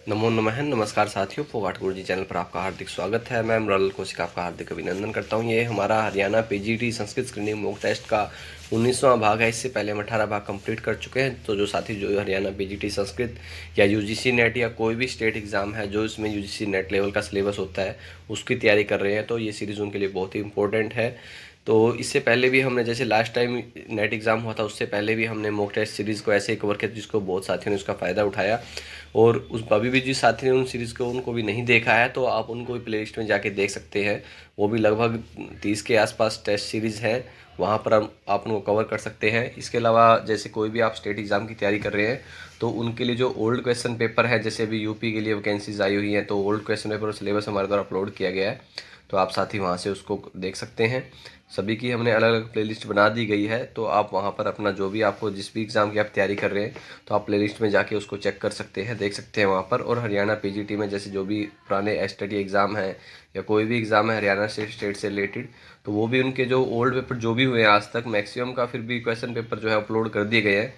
नमो नमः। नमस्कार साथियों, फोगाट गुरुजी चैनल पर आपका हार्दिक स्वागत है। मैं मृणाल कौशिक आपका हार्दिक अभिनंदन करता हूं। ये हमारा Haryana PGT Sanskrit screening mock test का 19वां भाग है। इससे पहले हम 18 भाग कंप्लीट कर चुके हैं। तो जो साथी जो हरियाणा पीजीटी संस्कृत या यूजीसी नेट या कोई भी स्टेट एग्जाम है जो इसमें यूजीसी नेट लेवल का सिलेबस होता है उसकी तैयारी कर रहे हैं, तो ये सीरीज़ उनके लिए बहुत ही इंपॉर्टेंट है। तो इससे पहले भी हमने, जैसे लास्ट टाइम नेट एग्ज़ाम हुआ था उससे पहले भी हमने मॉक टेस्ट सीरीज़ को ऐसे ही कवर किया, जिसको बहुत साथियों ने उसका फ़ायदा उठाया। और उस अभी भी जिस साथी ने उन सीरीज़ को उनको भी नहीं देखा है तो आप उनको भी प्ले लिस्ट में जाके देख सकते हैं। वो भी लगभग 30 के आसपास टेस्ट सीरीज़ है, वहाँ पर आप उनको कवर कर सकते हैं। इसके अलावा जैसे कोई भी आप स्टेट एग्ज़ाम की तैयारी कर रहे हैं तो उनके लिए जो ओल्ड क्वेश्चन पेपर है, जैसे अभी यूपी के लिए वैकेंसीज आई हुई हैं, तो ओल्ड क्वेश्चन पेपर और सिलेबस हमारे द्वारा अपलोड किया गया है, तो आप साथ ही वहाँ से उसको देख सकते हैं। सभी की हमने अलग अलग प्लेलिस्ट बना दी गई है, तो आप वहाँ पर अपना जो भी आपको जिस भी एग्ज़ाम की आप तैयारी कर रहे हैं तो आप प्लेलिस्ट में जाके उसको चेक कर सकते हैं, देख सकते हैं वहाँ पर। और हरियाणा पीजीटी में जैसे जो भी पुराने एसटीटी एग्ज़ाम है या कोई भी एग्ज़ाम है हरियाणा स्टेट से रिलेटेड, तो वो भी उनके जो ओल्ड पेपर जो भी हुए हैं आज तक मैक्सिमम का फिर भी क्वेश्चन पेपर जो है अपलोड कर दिए गए हैं।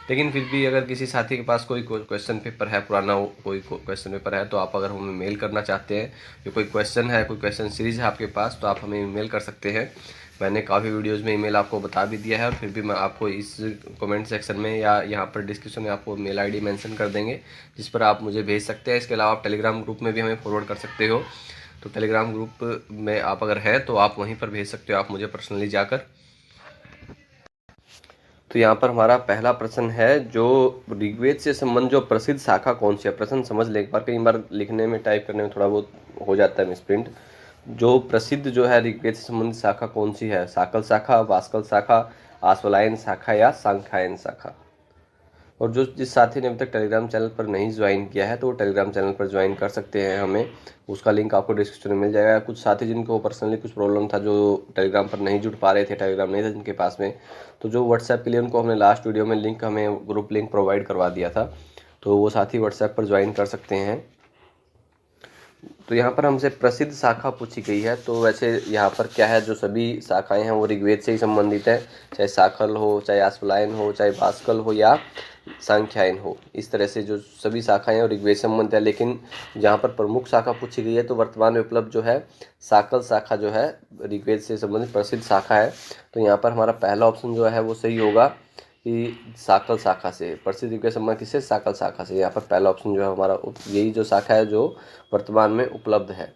लेकिन फिर भी अगर किसी साथी के पास कोई क्वेश्चन पेपर है पुराना, कोई क्वेश्चन पेपर है, तो आप अगर हमें मेल करना चाहते हैं या कोई क्वेश्चन है, कोई क्वेश्चन सीरीज़ है आपके पास, तो आप हमें ईमेल कर सकते हैं। मैंने काफ़ी वीडियोस में ईमेल आपको बता भी दिया है, और फिर भी मैं आपको इस कमेंट सेक्शन में या यहाँ पर डिस्क्रिप्शन में आपको मेल आईडी मेंशन कर देंगे, जिस पर आप मुझे भेज सकते हैं। इसके अलावा आप टेलीग्राम ग्रुप में भी हमें फॉरवर्ड कर सकते हो, तो टेलीग्राम ग्रुप में आप अगर हैं तो आप वहीं पर भेज सकते हो आप मुझे पर्सनली जाकर। तो यहाँ पर हमारा पहला प्रश्न है, जो ऋग्वेद से संबंध जो प्रसिद्ध शाखा कौन सी है। प्रश्न समझ ले एक बार, कई बार लिखने में टाइप करने में थोड़ा बहुत हो जाता है मिसप्रिंट। जो प्रसिद्ध जो है ऋग्वेद से संबंधित शाखा कौन सी है। साकल शाखा, वास्कल शाखा, आश्वलायन शाखा या सांख्यायन शाखा। और जो जिस साथी ने अभी तक टेलीग्राम चैनल पर नहीं ज्वाइन किया है तो वो टेलीग्राम चैनल पर ज्वाइन कर सकते हैं हमें, उसका लिंक आपको डिस्क्रिप्शन में मिल जाएगा। कुछ साथी जिनको पर्सनली कुछ प्रॉब्लम था, जो टेलीग्राम पर नहीं जुड़ पा रहे थे, टेलीग्राम नहीं था जिनके पास में, तो जो व्हाट्सएप के लिए उनको हमने लास्ट वीडियो में लिंक, हमें ग्रुप लिंक प्रोवाइड करवा दिया था, तो वो साथी व्हाट्सएप पर ज्वाइन कर सकते हैं। तो यहाँ पर हमसे प्रसिद्ध शाखा पूछी गई है, तो वैसे यहाँ पर क्या है, जो सभी शाखाएं हैं वो ऋग्वेद से ही संबंधित है, चाहे साकल हो, चाहे आश्वलायन हो, चाहे भास्कल हो या सांख्यायन हो। इस तरह से जो सभी शाखाएं हैं वो ऋग्वेद से संबंधित है। लेकिन जहाँ पर प्रमुख शाखा पूछी गई है तो वर्तमान में उपलब्ध जो है साकल शाखा जो है ऋग्वेद से संबंधित प्रसिद्ध शाखा है। तो यहाँ पर हमारा पहला ऑप्शन जो है वो सही होगा कि साकल शाखा से प्रसिद्ध ऋग्वेद संबंध किससे, साकल शाखा से। यहाँ पर पहला ऑप्शन जो है हमारा यही जो शाखा है जो वर्तमान में उपलब्ध है।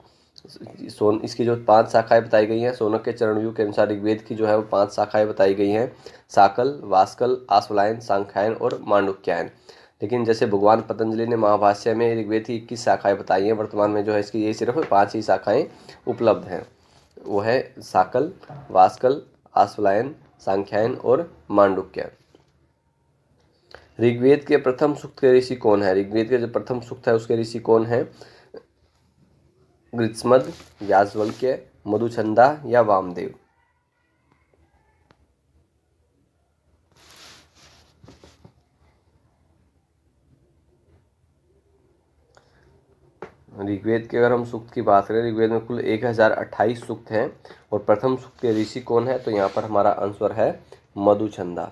इसकी जो 5 शाखाएं बताई गई हैं, सोनक के चरणव्यूह के अनुसार ऋग्वेद की जो है वो 5 शाखाएं बताई गई हैं, साकल, वास्कल, आश्वलायन, सांख्यायन और मांडुक्यायन। लेकिन जैसे भगवान पतंजलि ने महाभाष्य में ऋग्वेद की 21 शाखाएं बताई हैं, वर्तमान में जो है इसकी ये सिर्फ 5 ही शाखाएं उपलब्ध हैं। वो है साकल, वास्कल, आश्वलायन, सांख्यायन और मांडुक्यायन। ऋग्वेद के प्रथम सूक्त के ऋषि कौन है। ऋग्वेद के जो प्रथम सूक्त है उसके ऋषि कौन है। गृत्समद, याज्ञवल्क्य, मधुचंदा या वामदेव। ऋग्वेद के अगर हम सूक्त की बात करें, ऋग्वेद में कुल 1028 सूक्त हैं, और प्रथम सूक्त के ऋषि कौन है, तो यहाँ पर हमारा आंसर है मधुचंदा।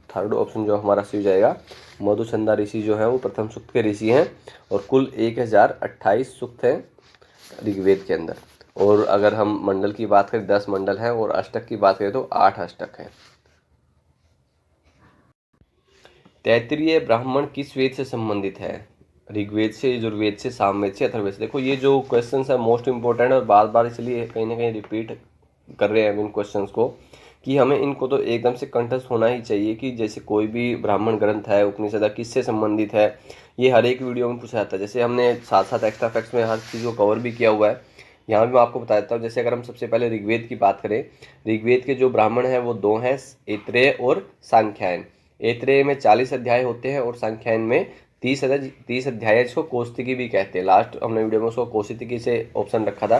थर्ड ऑप्शन जो हमारा सही हो जाएगा, मधुचंदा ऋषि जो है वो प्रथम सूक्त के ऋषि हैं, और कुल 1028 सूक्त हैं ऋग्वेद के अंदर। और अगर हम मंडल की बात करें 10 मंडल हैं, और अष्टक की बात करें तो 8 अष्टक हैं। तैत्तिरीय ब्राह्मण किस वेद से संबंधित है। ऋग्वेद से, यजुर्वेद से, सामवेद से, अथर्ववेद से। देखो ये जो क्वेश्चन है मोस्ट इंपॉर्टेंट है, और बार बार इसलिए कहीं ना कहीं रिपीट कर रहे हैं इन क्वेश्चंस को, कि हमें इनको तो एकदम से कंठस्थ होना ही चाहिए कि जैसे कोई भी ब्राह्मण ग्रंथ है, उपनिषद किससे संबंधित है, ये हर एक वीडियो में पूछा जाता है। जैसे हमने साथ साथ एक्स्ट्रा फैक्ट्स में हर चीज़ को कवर भी किया हुआ है, यहाँ भी मैं आपको बता देता हूँ। जैसे अगर हम सबसे पहले ऋग्वेद की बात करें, ऋग्वेद के जो ब्राह्मण हैं वो 2 हैं, ऐत्रेय और सांख्यायन। ऐत्रेय में 40 अध्याय होते हैं और सांख्यायन में 30 अध्याय, जिसको कौशिकी भी कहते हैं। लास्ट हमने वीडियो में उसको कौशिकी से ऑप्शन रखा था,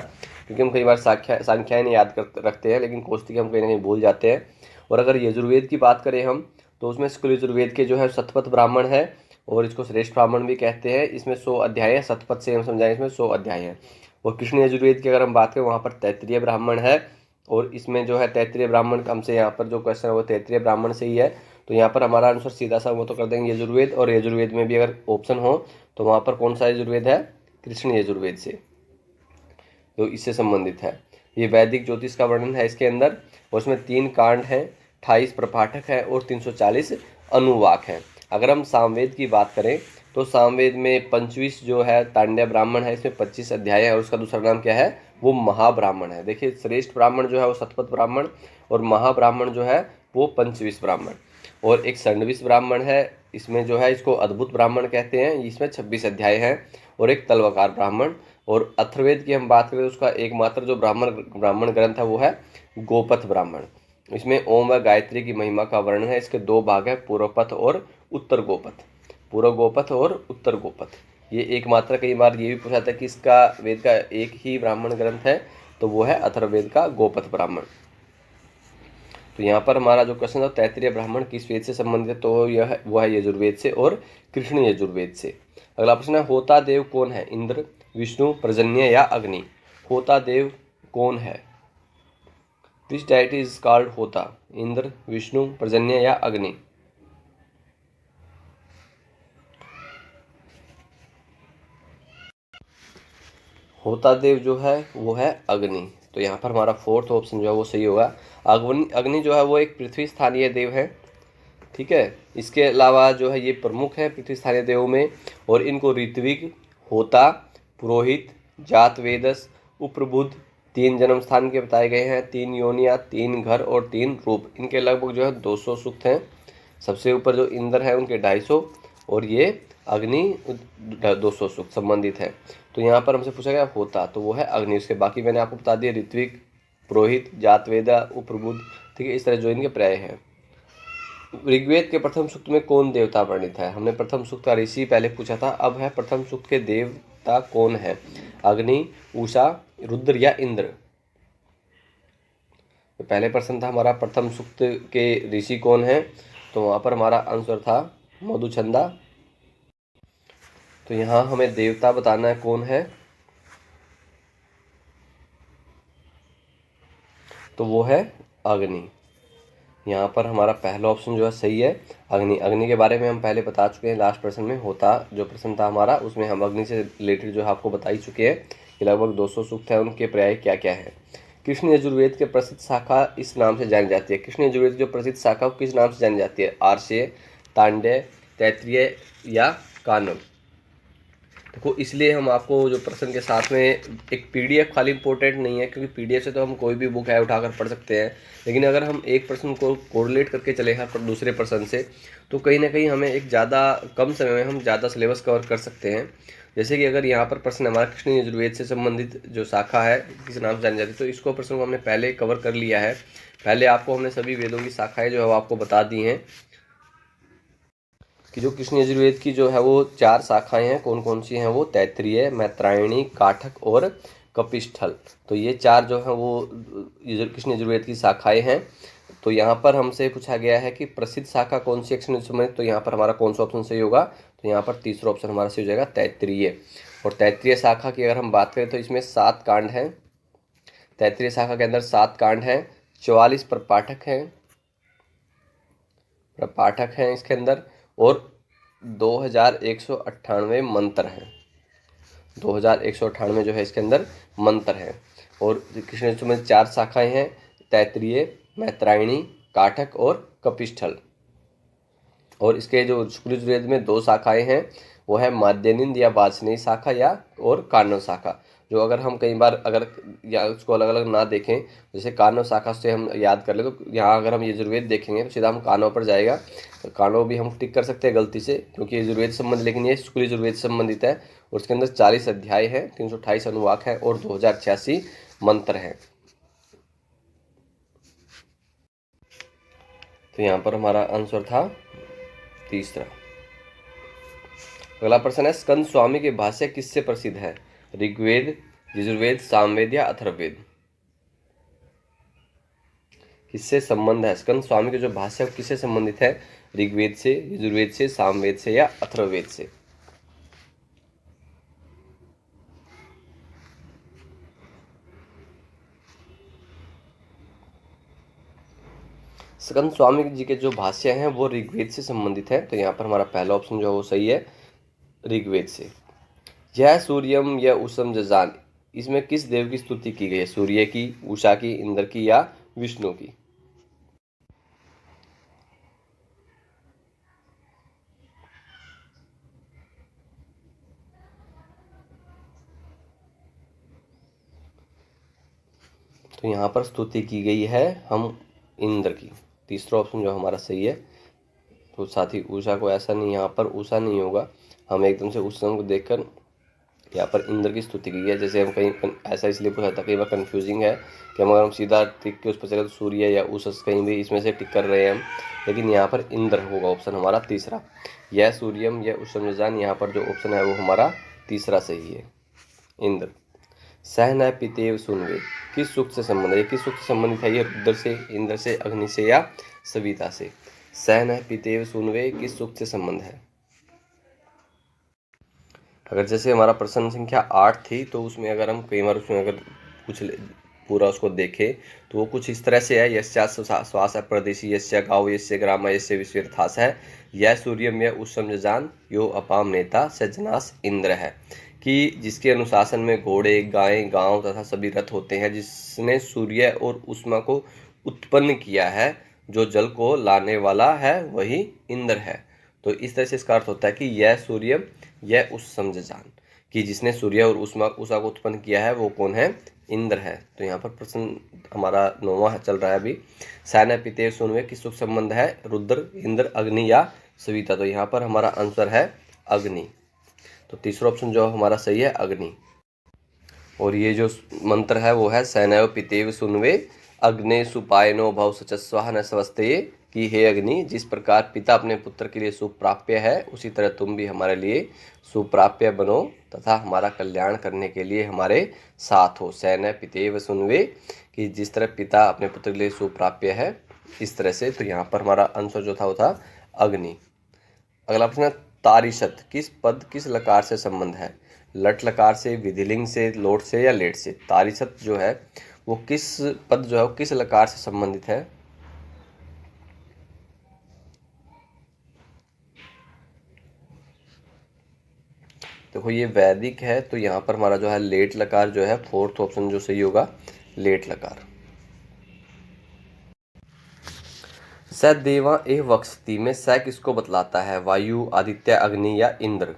क्योंकि हम कई बार सांख्यायन याद रखते हैं लेकिन कौशिकी हम कहीं ना कहीं भूल जाते हैं। और अगर यजुर्वेद की बात करें हम, तो उसमें शुक्ल यजुर्वेद के जो है शतपथ ब्राह्मण है, और इसको श्रेष्ठ ब्राह्मण भी कहते हैं। इसमें 100 अध्याय है, शतपथ से हम समझाएं इसमें 100 अध्याय हैं। और कृष्ण यजुर्वेद की अगर हम बात करें, वहाँ पर तैत्तिरीय ब्राह्मण है, और इसमें जो है तैत्तिरीय ब्राह्मण हमसे यहाँ पर जो क्वेश्चन है वो तैत्तिरीय ब्राह्मण से ही है। तो यहाँ पर हमारा आंसर सीधा सा वो तो कर देंगे यजुर्वेद, और यजुर्वेद में भी अगर ऑप्शन हो तो वहाँ पर कौन सा यजुर्वेद है, कृष्ण यजुर्वेद से, जो इससे संबंधित है। ये वैदिक ज्योतिष का वर्णन है इसके अंदर, और उसमें 3 कांड हैं, 28 प्रपाठक है और 340 अनुवाक हैं। अगर हम सामवेद की बात करें तो सामवेद में पंचविश जो है तांड्य ब्राह्मण है, इसमें 25 अध्याय है, और उसका दूसरा नाम क्या है, वो महाब्राह्मण है। देखिए श्रेष्ठ ब्राह्मण जो है वो शतपथ ब्राह्मण, और महाब्राह्मण जो है वो पंचविश ब्राह्मण, और एक षंडविश ब्राह्मण है, इसमें जो है इसको अद्भुत ब्राह्मण कहते हैं, इसमें 26 अध्याय हैं, और एक तलवकार ब्राह्मण। और अथर्ववेद की हम बात करें तो उसका एकमात्र जो ब्राह्मण ग्रंथ है वो है गोपथ ब्राह्मण। इसमें ओम व गायत्री की महिमा का वर्णन है। इसके 2 भाग है, पूर्व पथ और उत्तर गोपथ। पूर्व गोपथ और उत्तर गोपथ, ये एकमात्र। कई बार ये भी पूछा था कि इसका वेद का एक ही ब्राह्मण ग्रंथ है, तो वो है अथर्ववेद का गोपथ ब्राह्मण। तो यहाँ पर हमारा जो क्वेश्चन है तैत्तिरीय ब्राह्मण किस वेद से संबंधित है, तो यह वो है यजुर्वेद से और कृष्ण यजुर्वेद से। अगला प्रश्न है होता देव कौन है, इंद्र, विष्णु, पर्जन्य या अग्नि। होता देव कौन है, विच डाइटी इज कॉल्ड होता, इंद्र, विष्णु, पर्जन्य या अग्नि। होता देव जो है वो है अग्नि। तो यहाँ पर हमारा 4th ऑप्शन जो है वो सही होगा। अग्नि जो है वो एक पृथ्वी स्थानीय देव है, ठीक है। इसके अलावा जो है ये प्रमुख है पृथ्वी स्थानीय देवों में, और इनको ऋत्विक, होता, पुरोहित, जात वेदस, उप्रबुद्ध 3 जन्म स्थान के बताए गए हैं, 3 योनियाँ, 3 घर और 3 रूप। इनके लगभग जो है 200 सूक्त हैं। सबसे ऊपर जो इंद्र है उनके 250, और ये अग्नि 200 सूक्त संबंधित है। तो यहाँ पर हमसे पूछा गया होता, तो वो है अग्नि। उसके बाकी मैंने आपको बता दिया, ऋत्विक, पुरोहित, जातवेदा, उप्रबुद्ध, ठीक है। इस तरह जो इनके पर्याय हैं। ऋग्वेद के प्रथम सूक्त में कौन देवता वर्णित है, हमने प्रथम सूक्त का ऋषि पहले पूछा था, अब है प्रथम सूक्त के देवता कौन है, अग्नि, उषा, रुद्र या इंद्र। तो पहले प्रश्न था हमारा प्रथम सूक्त के ऋषि कौन है, तो वहाँ पर हमारा आंसर था मधुचंदा। तो यहाँ हमें देवता बताना है कौन है, तो वो है अग्नि। यहाँ पर हमारा पहला ऑप्शन जो है सही है, अग्नि। अग्नि के बारे में हम पहले बता चुके हैं, लास्ट प्रश्न में होता जो प्रश्न था हमारा उसमें हम अग्नि से रिलेटेड जो है आपको बता ही चुके हैं कि लगभग 200 सूक्त है, उनके पर्याय क्या क्या है। कृष्ण यजुर्वेद के प्रसिद्ध शाखा इस नाम से जानी जाती है, कृष्ण यजुर्वेद की जो प्रसिद्ध शाखा किस नाम से जानी जाती है, आर्षेय, तांडेय, तैत्तिरीय या कानव। देखो इसलिए हम आपको जो प्रश्न के साथ में एक पीडीएफ खाली इंपॉर्टेंट नहीं है, क्योंकि पीडीएफ से तो हम कोई भी बुक है उठाकर पढ़ सकते हैं, लेकिन अगर हम एक प्रश्न को कोरिलेट करके चले हैं दूसरे प्रश्न से, तो कहीं ना कहीं हमें एक ज़्यादा कम समय में हम ज़्यादा सिलेबस कवर कर सकते हैं। जैसे कि अगर यहाँ पर प्रश्न हमारा कृष्ण यजुर्वेद से संबंधित जो शाखा है किस नाम से जानी जाती है, तो इसको प्रश्न को हमने पहले कवर कर लिया है। पहले आपको हमने सभी वेदों की शाखाएं जो है वो आपको बता दी हैं कि जो कृष्ण यजुर्वेद की जो है वो 4 शाखाएं हैं, कौन कौन सी हैं वो, तैत्तिरीय, मैत्रायणी, काठक और कपिस्थल। तो ये 4 जो हैं वो कृष्ण यजुर्वेद की शाखाएं हैं। तो यहाँ पर हमसे पूछा गया है कि प्रसिद्ध शाखा कौन सी है कृष्ण यजुर्वेद, तो यहाँ पर हमारा कौन सा ऑप्शन सही होगा, तो यहाँ पर तीसरा ऑप्शन हमारा सही हो जाएगा, तैत्तिरीय। और तैत्तिरीय शाखा की अगर हम बात करें तो इसमें 7 कांड हैं। तैत्तिरीय शाखा के अंदर 7 कांड हैं, 44 प्रपाठक हैं इसके अंदर, और 2198 मंत्र हैं। 2198 जो है इसके अंदर मंत्र हैं। और कृष्ण यजुर्वेद में 4 शाखाएं हैं, तैत्तिरीय, मैत्रायणी, काठक और कपिस्थल। और इसके जो शुक्ल यजुर्वेद में 2 शाखाएं हैं, वो है माध्यनिंद या वाजसनेयी शाखा या और काण्व शाखा। जो अगर हम कई बार अगर या उसको अलग अलग ना देखें, जैसे काण्व शाखा से हम याद कर ले, तो यहाँ अगर हम यजुर्वेद देखेंगे तो सीधा हम काण्व पर जाएगा। तो काण्व भी हम टिक कर सकते हैं गलती से, क्योंकि यजुर्वेद संबंधित, लेकिन ये शुक्ल यजुर्वेद संबंधित है, और उसके अंदर 40 अध्याय है, 328 अनुवाक है और 2086 मंत्र हैं। तो यहाँ पर हमारा आंसर था तीसरा। अगला प्रश्न है स्कंद स्वामी के भाष्य किससे प्रसिद्ध है, ऋग्वेद, यजुर्वेद, सामवेद या अथर्ववेद। किससे संबंध है, स्कंद स्वामी के जो भाष्य है किससे संबंधित है, ऋग्वेद से, यजुर्वेद से, सामवेद से या अथर्ववेद से। स्कंद स्वामी जी के जो भाष्य हैं वो ऋग्वेद से संबंधित है, तो यहाँ पर हमारा पहला ऑप्शन जो है वो सही है, ऋग्वेद से। यह सूर्यम या उषम जजान, इसमें किस देव की स्तुति की गई है? सूर्य की, उषा की, इंद्र की या विष्णु की? तो यहाँ पर स्तुति की गई है हम इंद्र की। तीसरा ऑप्शन जो हमारा सही है। तो साथ ही उषा को ऐसा नहीं, यहाँ पर उषा नहीं होगा, हम एकदम से उस को देखकर यहाँ पर इंद्र की स्तुति की है। जैसे हम कहीं ऐसा इसलिए पूछा था, कई बार कन्फ्यूजिंग है कि अगर हम सीधा टिक के उस पर चले तो सूर्य या उषा, कहीं भी इसमें से टिक कर रहे हैं हम, लेकिन यहाँ पर इंद्र होगा ऑप्शन हमारा तीसरा। यह सूर्यम या उषम जान, यहाँ पर जो ऑप्शन है वो हमारा तीसरा सही है, इंद्र। सह न पितेव सुनवे, किस सूक्त से संबंध है? किस सूक्त से संबंधित है? ये रुद्र से, इंद्र से, अग्नि से या सविता से? सह न पितेव सुनवे किस सूक्त से संबंध है? अगर जैसे हमारा प्रश्न संख्या 8 थी, तो उसमें अगर हम कई बार उसमें अगर कुछ पूरा उसको देखें तो वो कुछ इस तरह से है, यस्या श्वास प्रदेशी, यस्या गाँव, यस्य ग्राम, यस्य विश्वर्थास है, यह सूर्यम यह उषम जजान यो अपाम नेता सजनास इंद्र है, कि जिसके अनुशासन में घोड़े, गायें, गांव तथा सभी रथ होते हैं, जिसने सूर्य और उष्मा को उत्पन्न किया है, जो जल को लाने वाला है वही इंद्र है। तो इस तरह से इसका अर्थ होता है कि यह सूर्य यह उष्म जजान, कि जिसने सूर्य और उषा को उत्पन्न किया है वो कौन है? इंद्र है। तो यहाँ पर प्रश्न हमारा 9वां चल रहा है अभी। सैन्य पितेव सुनवे किस सुख संबंध है? रुद्र, इंद्र, अग्नि या सविता? तो यहाँ पर हमारा आंसर है अग्नि। तो तीसरा ऑप्शन जो हमारा सही है, अग्नि। और ये जो मंत्र है वो है सैनव पितेव सुनवे अग्ने सुपायनो भव सचस्वाह न स्वस्ते, कि हे अग्नि, जिस प्रकार पिता अपने पुत्र के लिए सुप्राप्य है, उसी तरह तुम भी हमारे लिए सुप्राप्य बनो तथा हमारा कल्याण करने के लिए हमारे साथ हो। सैन्य पितेव सुनवे, कि जिस तरह पिता अपने पुत्र के लिए सुप्राप्य है, इस तरह से। तो यहाँ पर हमारा आंसर जो था वो था अग्नि। अगला प्रश्न है, तारिशत किस पद किस लकार से संबंध है? लट लकार से, विधिलिंग से, लोट से या लेट से? तारिशत जो है वो किस पद जो है वो किस लकार से संबंधित है? देखो ये वैदिक है, तो यहाँ पर हमारा जो है लेट लकार जो है, फोर्थ ऑप्शन जो सही होगा, लेट लकार। स देवा एह वक्षति में स किसको बतलाता है? वायु, आदित्य, अग्नि या इंद्र?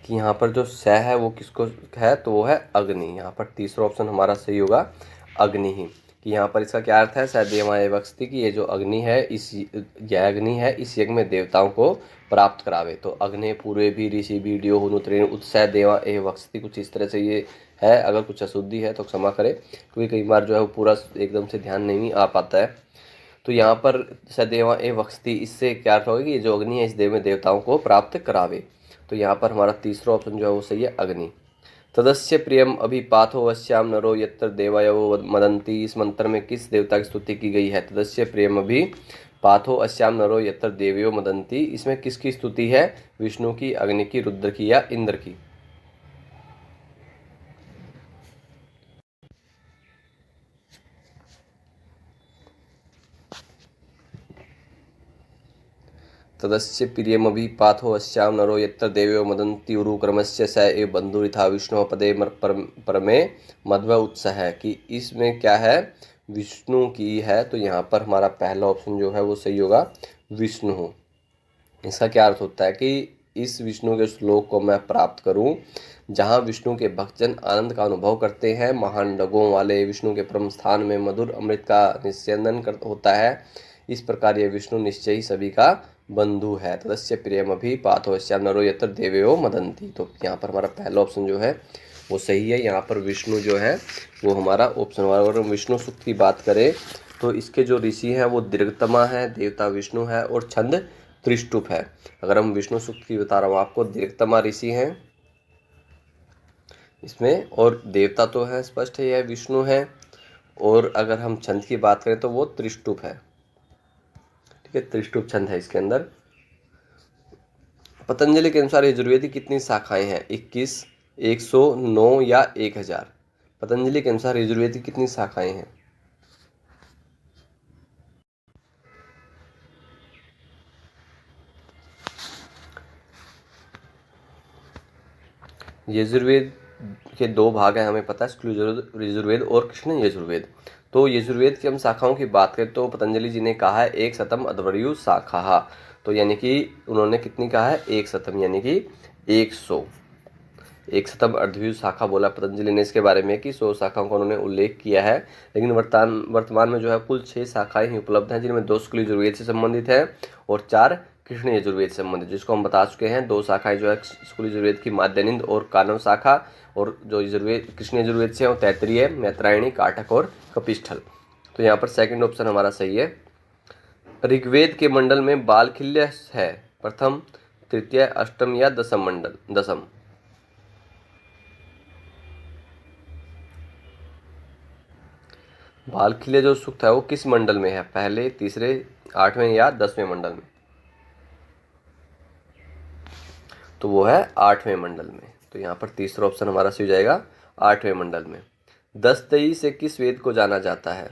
कि यहाँ पर जो स है वो किसको है? तो वो है अग्नि। यहाँ पर तीसरा ऑप्शन हमारा सही होगा, अग्नि ही। कि यहाँ पर इसका क्या अर्थ है? सदैवाय वक्ति, की ये जो अग्नि है, इस यह अग्नि है इस यज्ञ में देवताओं को प्राप्त करावे। तो अग्नि पूर्वे भी ऋषि वीडियो हुनुत्रेण उत्सह देवा एह वक्ति, कुछ इस तरह से ये है। अगर कुछ अशुद्धि है तो क्षमा करें, क्योंकि कई बार जो है वो पूरा एकदम से ध्यान नहीं आ पाता है। तो यहाँ पर सदैवा एह वक्ति, इससे क्या अर्थ होगा कि ये जो अग्नि है इस देव में देवताओं को प्राप्त करावे। तो यहाँ पर हमारा तीसरा ऑप्शन जो है वो सही है, अग्नि। तदस्य प्रियम अभिपाथो वश्याम नरो यत्र देवयो मदंती, इस मंत्र में किस देवता की स्तुति की गई है? तदस्य प्रियम अभि पाथो अश्याम नरो यत्र देवयो मदंती, इसमें किसकी स्तुति है? विष्णु की, अग्नि की, रुद्र की या इंद्र की? तदस्य प्रियमभि पाथो अस्याम नरो यत्र देवयो मदन्ति उरुक्रमस्य स एव बन्धुरिथा विष्णु पदे परमे मध्व उत्सह, कि इसमें क्या है? विष्णु की है। तो यहाँ पर हमारा पहला ऑप्शन जो है वो सही होगा, विष्णु। इसका क्या अर्थ होता है कि इस विष्णु के श्लोक को मैं प्राप्त करूं, जहां विष्णु के भक्तजन आनंद का अनुभव करते हैं, महान डगों वाले विष्णु के परम स्थान में मधुर अमृत का निस्यंदन होता है। इस प्रकार ये विष्णु निश्चय ही सभी का बंधु है। तदस्य प्रियमभि पाथोश्याम नरो यत्र देवयो मदंती। तो यहाँ पर हमारा पहला ऑप्शन जो है वो सही है। यहाँ पर विष्णु जो है वो हमारा ऑप्शन हमारा। अगर हम विष्णु सूक्त की बात करें तो इसके जो ऋषि हैं वो दीर्घतमा है, देवता विष्णु है और छंद त्रिष्टुप है। अगर हम विष्णु सूक्त की बता रहा हूँ आपको, दीर्घतमा ऋषि हैं इसमें, और देवता तो है स्पष्ट है यह विष्णु है, और अगर हम छंद की बात करें तो वो त्रिष्टुप है। ठीक है, त्रिष्टुप छंद है इसके अंदर। पतंजलि के अनुसार यजुर्वेद की कितनी शाखाएं हैं? 21, 109 या 1000? पतंजलि के अनुसार यजुर्वेद की कितनी शाखाएं हैं? यजुर्वेद के दो भाग हैं, हमें पता है, शुक्ल यजुर्वेद और कृष्ण यजुर्वेद। तो यजुर्वेद की हम शाखाओं की बात करें तो पतंजलि जी ने कहा है एक शतम अध्वर्यु शाखा। तो यानी कि उन्होंने कितनी कहा है? एक शतम, यानी कि 100। एक शतम अध्वर्यु शाखा बोला पतंजलि ने इसके बारे में कि 100 शाखाओं का उन्होंने उल्लेख किया है। लेकिन वर्तमान में जो है कुल 6 शाखाएं ही उपलब्ध हैं, जिनमें 2 शुक्ल यजुर्वेद से संबंधित है और 4 कृष्ण यजुर्वेद से संबंधित, जिसको हम बता चुके हैं। 2 शाखाएं जो है शुक्ल यजुर्वेद की माध्यनिंद और कानव शाखा, और जो यजुर्वेद कृष्ण यजुर्वेद से है वो तैत्तिरीय, मैत्रायणी, काठक और कपिस्थल। तो यहाँ पर सेकंड ऑप्शन हमारा सही है। ऋग्वेद के मंडल में बालखिल्य है, प्रथम, तृतीय, अष्टम या दसम मंडल? दसम। बालखिल्य जो सूक्त है वो किस मंडल में है? पहले, तीसरे, 8वें या 10वें मंडल में? तो वो है 8वें मंडल में। तो यहाँ पर तीसरा ऑप्शन हमारा सही हो जाएगा, 8वें मंडल में। दस्तई से किस वेद को जाना जाता है?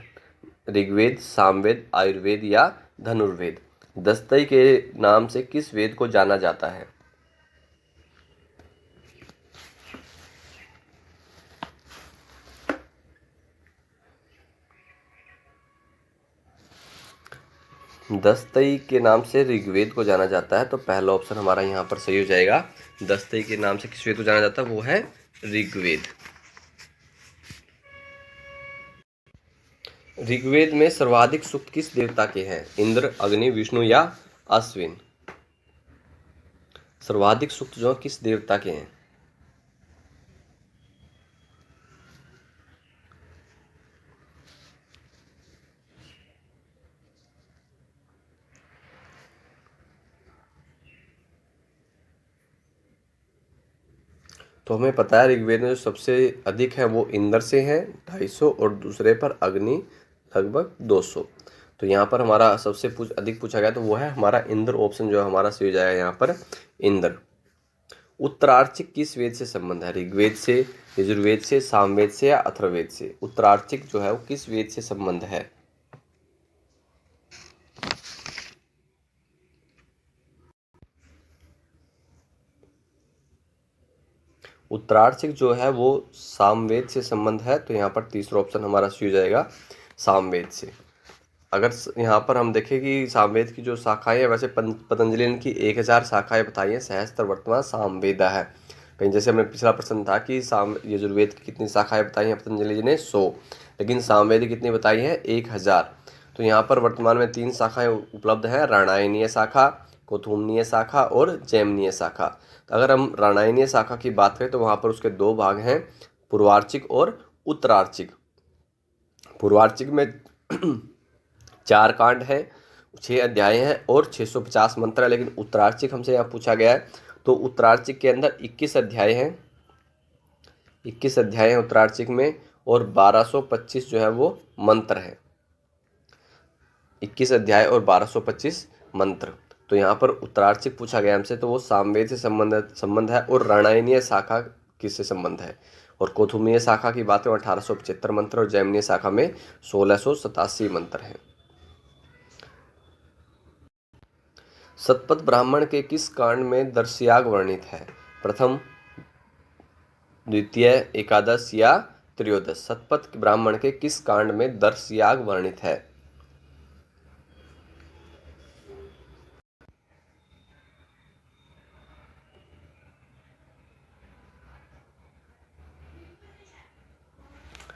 ऋग्वेद, सामवेद, आयुर्वेद या धनुर्वेद? दस्तई के नाम से किस वेद को जाना जाता है? दस्तई के नाम से ऋग्वेद को जाना जाता है, तो पहला ऑप्शन हमारा यहाँ पर सही हो जाएगा। दस्तई के नाम से किस वेद को जाना जाता है? वो है ऋग्वेद। ऋग्वेद में सर्वाधिक सूक्त किस देवता के हैं? इंद्र, अग्नि, विष्णु या अश्विन? सर्वाधिक सूक्त जो किस देवता के हैं? तो हमें पता है ऋग्वेद में जो सबसे अधिक है वो इंद्र से हैं 250, और दूसरे पर अग्नि लगभग 200। तो यहाँ पर हमारा सबसे अधिक पूछा गया तो वो है हमारा इंद्र। ऑप्शन जो है हमारा सही हो जाएगा यहाँ पर इंद्र। उत्तरार्चिक किस वेद से संबंध है? ऋग्वेद से, यजुर्वेद से, सामवेद से या अथर्ववेद से? उत्तरार्चिक जो है वो किस वेद से संबंध है? उत्तरार्चिक जो है वो सामवेद से संबंध है। तो यहाँ पर तीसरा ऑप्शन हमारा सही हो जाएगा, सामवेद से। अगर यहाँ पर हम देखें कि सामवेद की जो शाखाएं हैं, वैसे पतंजलि ने की 1000 शाखाएं बताई हैं, सहस्त्र वर्तमान सामवेदा है। कहीं जैसे हमने पिछला प्रश्न था कि यजुर्वेद की कितनी शाखाएं बताई हैं पतंजलि जी ने? 100। लेकिन सामवेद कितनी बताई हैं? 1000। तो यहाँ पर वर्तमान में 3 शाखाएं उपलब्ध हैं, राणायनीय शाखा, कौथुम्बीय शाखा और जैमिनीय शाखा। तो अगर हम राणायनीय शाखा की बात करें तो वहाँ पर उसके 2 भाग हैं, पूर्वार्चिक और उत्तरार्चिक। पूर्वार्चिक में 4 कांड हैं, 6 अध्याय हैं और 650 मंत्र है। लेकिन उत्तरार्चिक हमसे यहाँ पूछा गया है, तो उत्तरार्चिक के अंदर 21 अध्याय हैं, 21 अध्याय हैं उत्तरार्चिक में, और 1225 जो है वो मंत्र है। 21 अध्याय और 1225 मंत्र। तो यहाँ पर उत्तरार्चिक पूछा गया हमसे, तो वो सामवेद से संबंध है, और राणायनीय शाखा किससे संबंध है? और कौथुम्बीय शाखा की बात करें 1875 मंत्र, और जैमिनीय शाखा में 1687 मंत्र हैं। शतपथ ब्राह्मण के किस कांड में दर्शयाग वर्णित है? प्रथम, द्वितीय, एकादश या त्रयोदश? शतपथ ब्राह्मण के किस कांड में दर्शयाग वर्णित है?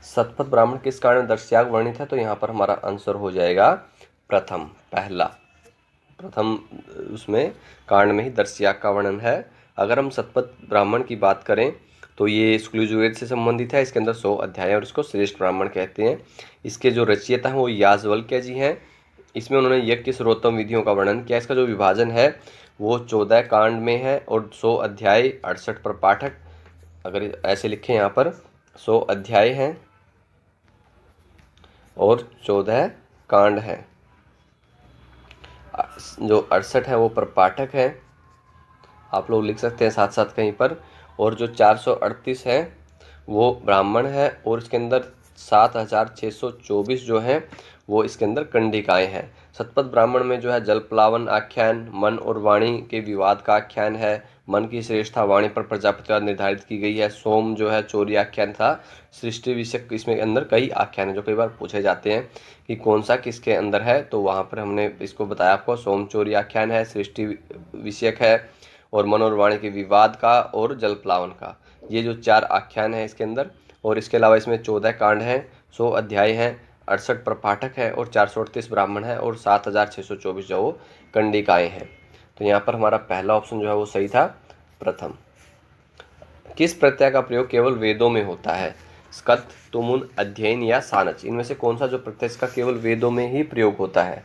शतपथ ब्राह्मण किस कांड में दर्शयाग वर्णित है? तो यहाँ पर हमारा आंसर हो जाएगा प्रथम, पहला। प्रथम उसमें कांड में ही दर्शयाग का वर्णन है। अगर हम शतपथ ब्राह्मण की बात करें तो ये शुक्ल यजुर्वेद से संबंधित है। इसके अंदर 100 अध्याय है और इसको श्रेष्ठ ब्राह्मण कहते हैं। इसके जो रचयिता हैं वो याज्ञवल्क्य जी हैं। इसमें उन्होंने यज्ञ सर्वोत्तम विधियों का वर्णन किया। इसका जो विभाजन है वो 14 कांड में है और 100 अध्याय, 68 प्रपाठक। अगर ऐसे लिखें यहाँ पर 100 अध्याय हैं और 14 कांड हैं। जो 68 है वो प्रपाठक है, आप लोग लिख सकते हैं साथ साथ कहीं पर। और जो 438 है वो ब्राह्मण है, और इसके अंदर 7624 जो है वो इसके अंदर कंडिकाएं हैं। शतपथ ब्राह्मण में जो है जल प्लावन आख्यान, मन और वाणी के विवाद का आख्यान है, मन की श्रेष्ठता वाणी पर प्रजापतिवाद निर्धारित की गई है। सोम जो है चोरी आख्यान था, सृष्टि विषयक इसमें अंदर कई आख्यान है जो कई बार पूछे जाते हैं कि कौन सा किसके अंदर है, तो वहाँ पर हमने इसको बताया आपको। सोम चोरी आख्यान है, सृष्टि विषयक है, और मन और वाणी के विवाद का और जल प्लावन का, ये जो 4 आख्यान है इसके अंदर। और इसके अलावा इसमें 14 कांड हैं, 100 अध्याय हैं, 68 प्रपाठक है, और 438 ब्राह्मण है, और 7624 जो वो कंडिकाएं हैं। तो यहाँ पर हमारा पहला ऑप्शन जो है वो सही था, प्रथम। किस प्रत्यय का प्रयोग केवल वेदों में होता है? स्कत, तुमुन, अध्ययन या सानच, इनमें से कौन सा जो प्रत्यय इसका केवल वेदों में ही प्रयोग होता है?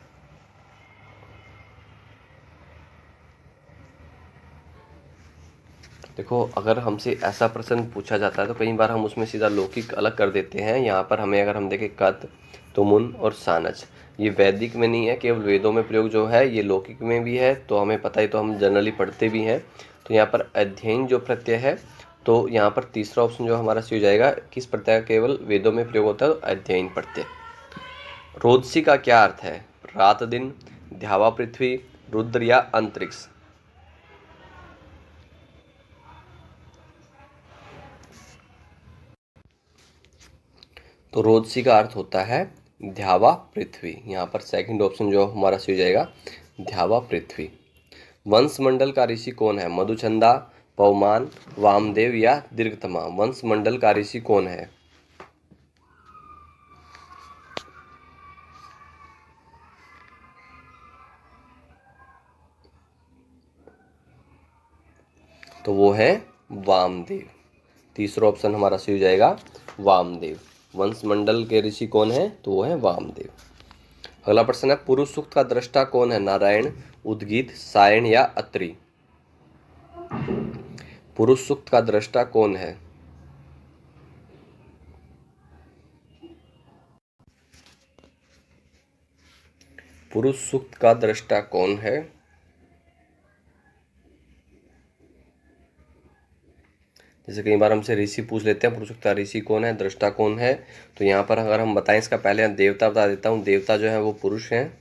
देखो, अगर हमसे ऐसा प्रश्न पूछा जाता है तो कई बार हम उसमें सीधा लौकिक अलग कर देते हैं। यहाँ पर हमें अगर हम देखें कत, तुमुन और सानच, ये वैदिक में नहीं है, केवल वेदों में प्रयोग जो है ये लौकिक में भी है, तो हमें पता ही, तो हम जनरली पढ़ते भी हैं। तो यहाँ पर अध्ययन जो प्रत्यय है, तो यहाँ पर तीसरा ऑप्शन जो हमारा सही हो जाएगा। किस प्रत्यय का केवल वेदों में प्रयोग होता है? तो अध्ययन प्रत्यय। रोदसी का क्या अर्थ है? रात दिन, ध्यावा पृथ्वी, रुद्र या अंतरिक्ष? तो रोदसी का अर्थ होता है ध्यावा पृथ्वी। यहाँ पर सेकंड ऑप्शन जो हमारा सही हो जाएगा, ध्यावा पृथ्वी। वंशमंडल का ऋषि कौन है? मधुचंदा, पवमान, वामदेव या दीर्घतमा? वंशमंडल का ऋषि कौन है? तो वो है वामदेव। तीसरा ऑप्शन हमारा सही हो जाएगा, वामदेव। वंशमंडल के ऋषि कौन है? तो वो है वामदेव। अगला प्रश्न है, पुरुष सूक्त का दृष्टा कौन है? नारायण, उद्गीत, सायण या अत्रि? पुरुष सूक्त का दृष्टा कौन है? पुरुष सूक्त का दृष्टा कौन है? जैसे कई बार हमसे ऋषि पूछ लेते हैं, पुरुष सूक्त का ऋषि कौन है, दृष्टा कौन है, तो यहाँ पर अगर हम बताएं, इसका पहले देवता बता देता हूँ। देवता जो है वो पुरुष हैं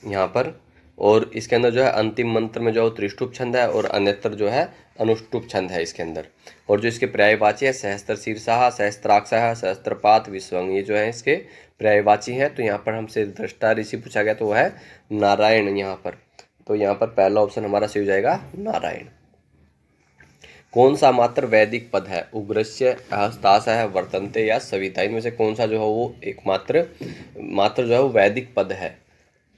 यहाँ पर, और इसके अंदर जो है अंतिम मंत्र में जो त्रिष्टुप छंद है, और अन्यत्र जो है अनुष्टुप छंद है इसके अंदर। और जो इसके पर्यायवाची है, सहस्त्र शीर्षः, सहस्त्राक्षः, सहस्त्रपात, विश्वंग, ये जो है इसके पर्यायवाची है। तो यहाँ पर हमसे दृष्टा ऋषि पूछा गया, तो वो है नारायण यहाँ पर। तो यहाँ पर पहला ऑप्शन हमारा सही हो जाएगा, नारायण। कौन सा मात्र वैदिक पद है? उग्रस्य, अहस्तासः, वर्तन्ते या सविता? इनमें से कौन सा जो है वो एकमात्र मात्र जो है वो वैदिक पद है?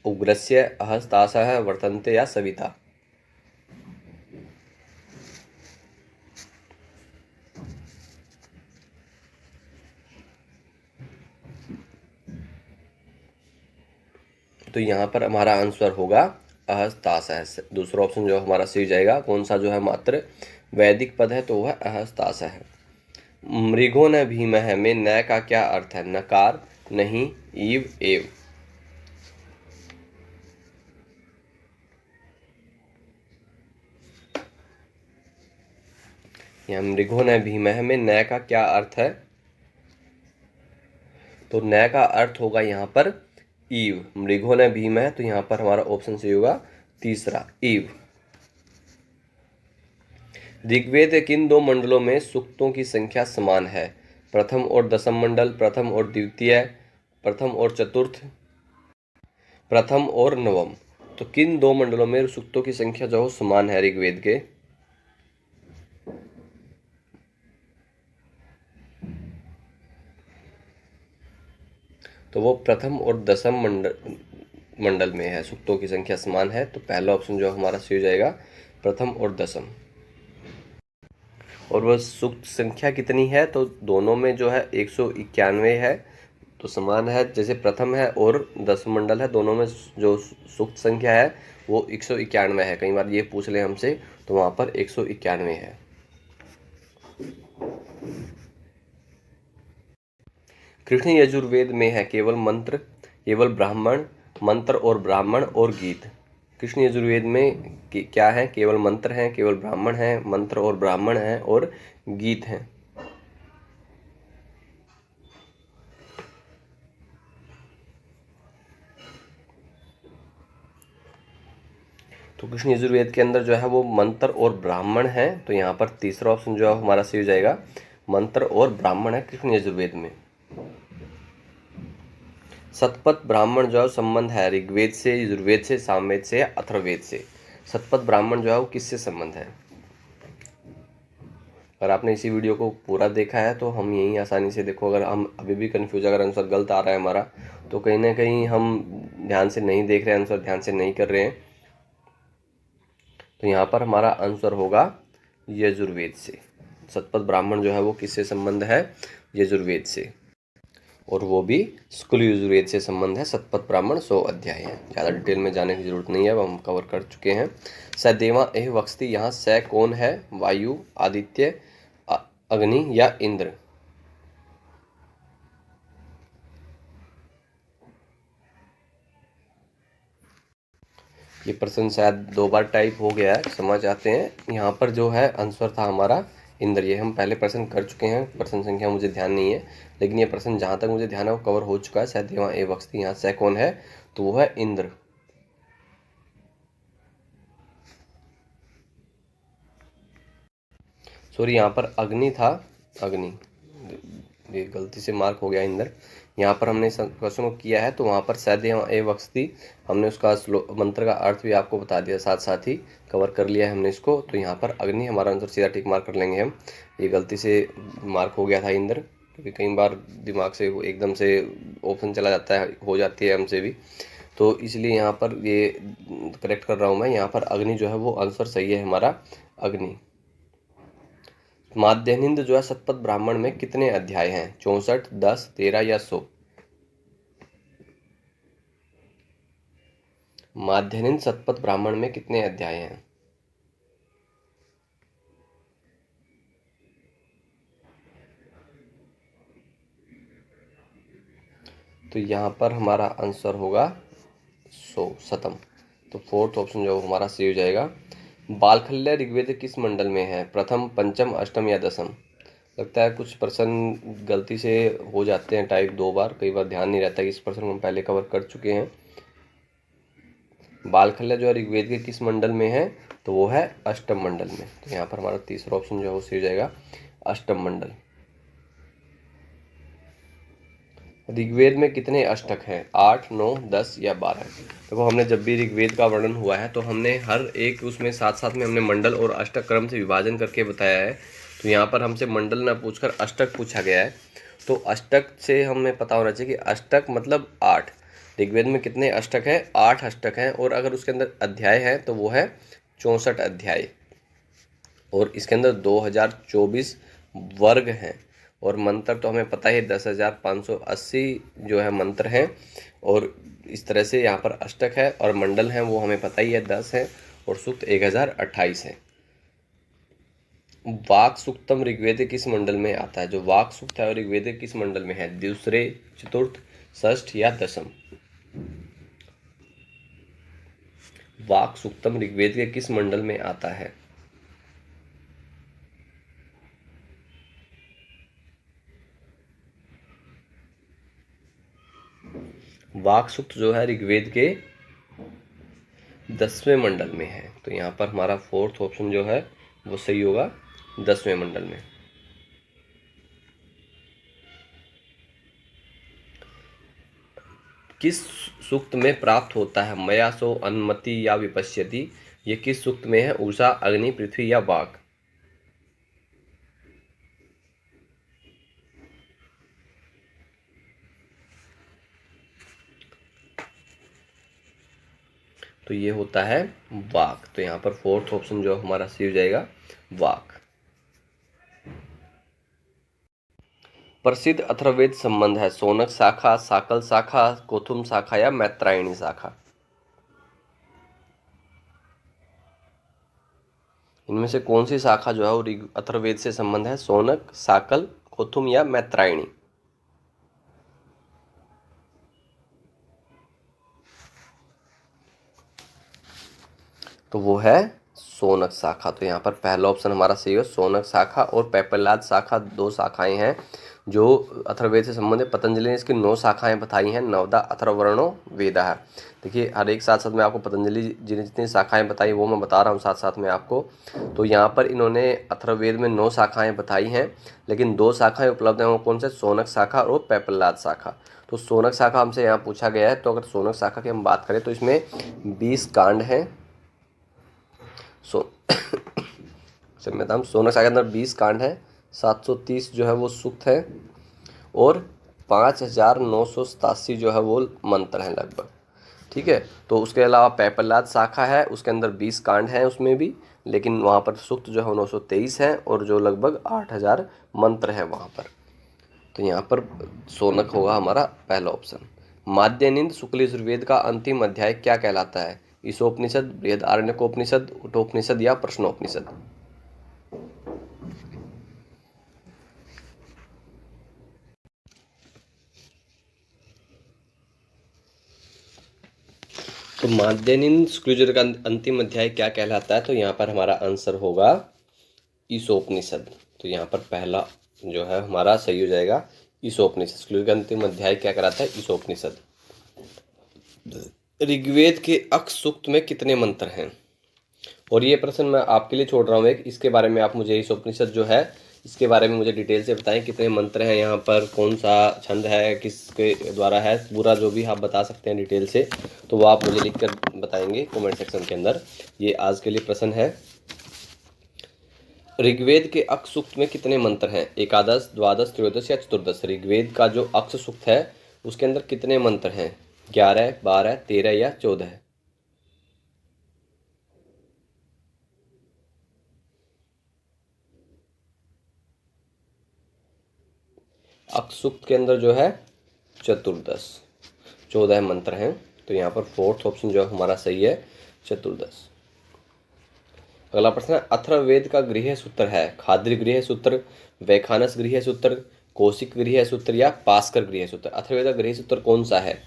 उग्रस्य, अहस्तासः, वर्तन्ते या सविता? तो यहाँ पर हमारा आंसर होगा अहस्तासः। दूसरा ऑप्शन जो हमारा सही जाएगा, कौन सा जो है मात्र वैदिक पद है, तो वह अहस्तासः है। मृगो न भीमः में न का क्या अर्थ है? नकार, नहीं, ईव, एव? यहाँ मृगो न भीमः में न का क्या अर्थ है? तो न का अर्थ होगा यहाँ पर ईव। मृगो न भीमः, तो यहाँ पर हमारा ऑप्शन सही होगा तीसरा, ईव। ऋग्वेद के किन 2 मंडलों में सूक्तों की संख्या समान है? प्रथम और दसम मंडल, प्रथम और द्वितीय, प्रथम और चतुर्थ, प्रथम और नवम? तो किन 2 मंडलों में सूक्तों की संख्या जो समान है ऋग्वेद के? तो वो प्रथम और दसम मंडल में है, सूक्तों की संख्या समान है। तो पहला ऑप्शन जो हमारा सही हो जाएगा, प्रथम और दसम। और वह सूक्त संख्या कितनी है? तो दोनों में जो है 191 है, तो समान है। जैसे प्रथम है और दसम मंडल है, दोनों में जो सूक्त संख्या है वो 191 है। कई बार ये पूछ ले हमसे, तो वहाँ पर 191 है। कृष्ण यजुर्वेद में है केवल मंत्र, केवल ब्राह्मण, मंत्र और ब्राह्मण और गीत? कृष्ण यजुर्वेद में क्या है? केवल मंत्र हैं, केवल ब्राह्मण हैं, मंत्र और ब्राह्मण हैं और गीत हैं। तो कृष्ण यजुर्वेद के अंदर जो है वो मंत्र और ब्राह्मण है, तो यहाँ पर तीसरा ऑप्शन जो है हमारा सही हो जाएगा, मंत्र और ब्राह्मण है कृष्ण यजुर्वेद में। शतपथ ब्राह्मण जो है संबंध है ऋग्वेद से, यजुर्वेद से, सामवेद से या अथर्ववेद से। शतपथ ब्राह्मण जो है वो किससे संबंध है? अगर आपने इसी वीडियो को पूरा देखा है तो हम यही आसानी से देखो, अगर हम अभी भी कंफ्यूज, अगर आंसर गलत आ रहा है हमारा, तो कहीं ना कहीं हम ध्यान से नहीं देख रहे हैं, आंसर ध्यान से नहीं कर रहे हैं। तो यहाँ पर हमारा आंसर होगा यजुर्वेद से। शतपथ ब्राह्मण जो है वो किससे संबंध है? यजुर्वेद से, और वो भी शुक्ल यजुर्वेद से संबंध है। शतपथ ब्राह्मण 100 अध्याय है, ज़्यादा डिटेल में जाने की जरूरत नहीं है, अब हम कवर कर चुके हैं। सदेवा एह वक्स्ति, यहाँ स कौन है? वायु, आदित्य, अग्नि या इंद्र? ये प्रश्न शायद 2 बार टाइप हो गया है, समझ आते हैं। यहाँ पर जो है आंसर था हमारा इंद्र। ये हम पहले प्रश्न कर चुके हैं, प्रश्न संख्या मुझे ध्यान नहीं है, लेकिन ये प्रश्न जहाँ तक मुझे ध्यान है वो कवर हो चुका है। सदेवा एह वक्स्ति, यहाँ स कौन है? तो वो है इंद्र। सॉरी, यहाँ पर अग्नि था, अग्नि, ये गलती से मार्क हो गया इंद्र। यहाँ पर हमने क्वेश्चन को किया है तो वहाँ पर शायद यहाँ ए वक्स्ति, हमने उसका मंत्र का अर्थ भी आपको बता दिया, साथ साथ ही कवर कर लिया है हमने इसको। तो यहाँ पर अग्नि हमारा आंसर, सीधा टिक मार्क कर लेंगे हम। ये गलती से मार्क हो गया था इंद्र, क्योंकि कई बार दिमाग से एकदम से ऑप्शन चला जाता है, हो जाती है हमसे भी, तो इसलिए यहाँ पर ये करेक्ट कर रहा हूँ मैं। यहाँ पर अग्नि जो है वो आंसर सही है हमारा, अग्नि। माध्यनिंद जो है शतपथ ब्राह्मण में कितने अध्याय हैं? 64, 10, 13 या 100? माध्यनिंद शतपथ ब्राह्मण में कितने अध्याय हैं? तो यहाँ पर हमारा आंसर होगा 100, शतम। तो फोर्थ ऑप्शन जो हमारा सही हो जाएगा। बालखल्य ऋग्वेद किस मंडल में है? प्रथम, पंचम, अष्टम या दसम? लगता है कुछ प्रश्न गलती से हो जाते हैं टाइप 2 बार, कई बार ध्यान नहीं रहता कि इस प्रश्न को हम पहले कवर कर चुके हैं। बालखल्य जो है ऋग्वेद के किस मंडल में है? तो वो है अष्टम मंडल में। तो यहाँ पर हमारा तीसरा ऑप्शन जो है वो सही हो जाएगा, अष्टम मंडल। ऋग्वेद में कितने अष्टक हैं? 8, 9, 10 या 12? देखो, हमने जब भी ऋग्वेद का वर्णन हुआ है तो हमने हर एक उसमें साथ साथ में हमने मंडल और अष्टक क्रम से विभाजन करके बताया है। तो यहाँ पर हमसे मंडल ना पूछकर अष्टक पूछा गया है, तो अष्टक से हमें पता होना चाहिए कि अष्टक मतलब 8। ऋग्वेद में कितने अष्टक हैं? 8 अष्टक हैं, और अगर उसके अंदर अध्याय है तो वो है 64 अध्याय, और इसके अंदर 2024 वर्ग हैं, और मंत्र तो हमें पता ही है 10,580 जो है मंत्र हैं, और इस तरह से यहाँ पर अष्टक है, और मंडल हैं वो हमें पता ही है 10 है, और सूक्त 1028 है। वाक सूक्तम ऋग्वेद किस मंडल में आता है? जो वाक सूक्त है ऋग्वेद किस मंडल में है? दूसरे, चतुर्थ, षष्ठ या दशम? वाक सूक्तम ऋग्वेद के किस मंडल में आता है? वाक सूक्त जो है ऋग्वेद के 10वें मंडल में है। तो यहाँ पर हमारा फोर्थ ऑप्शन जो है वो सही होगा, 10वें मंडल में। किस सूक्त में प्राप्त होता है मया सो अनुमति या विपश्यति? ये किस सूक्त में है? उषा, अग्नि, पृथ्वी या वाक? तो ये होता है वाक। तो यहाँ पर फोर्थ ऑप्शन जो हमारा सही हो जाएगा, वाक। प्रसिद्ध अथर्ववेद संबंध है सोनक शाखा, साकल शाखा, कोथुम शाखा या मैत्रायणी शाखा? इनमें से कौन सी शाखा जो है वो अथर्ववेद से संबंध है? सोनक, साकल, कोथुम या मैत्रायणी? तो वो है सोनक शाखा। तो यहाँ पर पहला ऑप्शन हमारा सही है, सोनक शाखा और पैपलाद शाखा, दो शाखाएं हैं जो अथर्ववेद से संबंधित। पतंजलि ने इसकी 9 शाखाएं बताई हैं। नवदा अथर्ववर्णो वेदा है। देखिए हर एक साथ साथ में आपको पतंजलि जी ने जितनी शाखाएं बताई वो मैं बता रहा हूँ साथ साथ में आपको। तो यहाँ पर इन्होंने अथर्ववेद में 9 शाखाएं बताई हैं, लेकिन 2 शाखाएं उपलब्ध हैं। वो कौन से? सोनक शाखा और पैपलाद शाखा। तो सोनक शाखा हमसे यहाँ पूछा गया है। तो अगर सोनक शाखा की हम बात करें तो इसमें 20 कांड हैं। सोनक शाखा के अंदर 20 कांड है, 730 जो है वो सूक्त है और 5987 जो है वो मंत्र हैं लगभग। ठीक है। तो उसके अलावा पैपलाद शाखा है, उसके अंदर 20 कांड हैं उसमें भी, लेकिन वहाँ पर सूक्त जो है 923 हैं और जो लगभग 8000 मंत्र हैं वहाँ पर। तो यहाँ पर सोनक होगा हमारा पहला ऑप्शन। माध्यनिंद शुक्ल यजुर्वेद का अंतिम अध्याय क्या कहलाता है? ईशोपनिषद, बृहदारण्यकोपनिषद, उठोपनिषद या प्रश्नोपनिषद? तो माध्यनिंद शुक्ल यजुर्वेद का अंतिम अध्याय क्या कहलाता है? तो यहाँ पर हमारा आंसर होगा ईशोपनिषद। तो यहाँ पर पहला जो है हमारा सही हो जाएगा ईशोपनिषद। शुक्ल यजुर्वेद का अंतिम अध्याय क्या कहलाता है? ईशोपनिषद। ऋग्वेद के अक्ष सूक्त में कितने मंत्र हैं? और ये प्रश्न मैं आपके लिए छोड़ रहा हूँ एक, इसके बारे में आप मुझे ईशोपनिषद जो है इसके बारे में मुझे डिटेल से बताएं, कितने मंत्र हैं यहाँ पर, कौन सा छंद है, किसके द्वारा है, पूरा जो भी आप बता सकते हैं डिटेल से, तो वो आप मुझे लिखकर बताएंगे कमेंट सेक्शन के अंदर। ये आज के लिए प्रश्न है। ऋग्वेद के अक्ष सूक्त में कितने मंत्र हैं? एकादश, द्वादश, त्रयोदश या चतुर्दश? ऋग्वेद का जो अक्ष सूक्त है उसके अंदर कितने मंत्र हैं? 11, 12, 13 या 14? अक्ष सूक्त के अंदर जो है चतुर्दश, 14 मंत्र हैं। तो यहाँ पर फोर्थ ऑप्शन जो हमारा सही है, चतुर्दश। अगला प्रश्न है, अथर्ववेद का गृह सूत्र है खाद्य गृह सूत्र, वैखानस गृह सूत्र, कौशिक गृह सूत्र या पास्कर गृह सूत्र? अथर्ववेद का गृह सूत्र कौन सा है?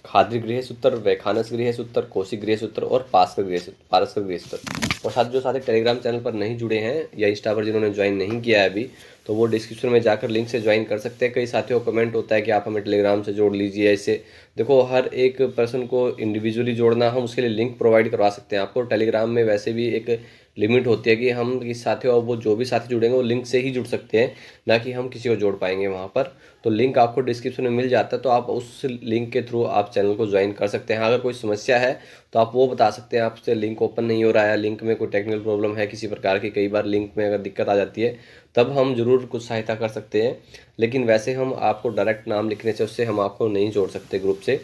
खाद्य गृह सूत्र, वैखानस गृह सूत्र, कौशिक गृह सूत्र और पास्कर गृह सूत्र। और साथ जो साथी टेलीग्राम चैनल पर नहीं जुड़े हैं या इंस्टा पर जिन्होंने ज्वाइन नहीं किया है अभी, तो वो डिस्क्रिप्शन में जाकर लिंक से ज्वाइन कर सकते हैं। कई साथियों को कमेंट होता है कि आप हमें टेलीग्राम से जोड़ लीजिए। इससे देखो हर एक पर्सन को इंडिविजुअली जोड़ना, हम उसके लिए लिंक प्रोवाइड करवा सकते हैं आपको। टेलीग्राम में वैसे भी एक लिमिट होती है कि हम किस साथी और वो जो भी साथी जुड़ेंगे वो लिंक से ही जुड़ सकते हैं, ना कि हम किसी को जोड़ पाएंगे वहाँ पर। तो लिंक आपको डिस्क्रिप्शन में मिल जाता है, तो आप उस लिंक के थ्रू आप चैनल को ज्वाइन कर सकते हैं। अगर कोई समस्या है तो आप वो बता सकते हैं, आपसे लिंक ओपन नहीं हो रहा है, लिंक में कोई टेक्निकल प्रॉब्लम है किसी प्रकार की, कई बार लिंक में अगर दिक्कत आ जाती है तब हम ज़रूर कुछ सहायता कर सकते हैं। लेकिन वैसे हम आपको डायरेक्ट नाम लिखने से उससे हम आपको नहीं जोड़ सकते ग्रुप से।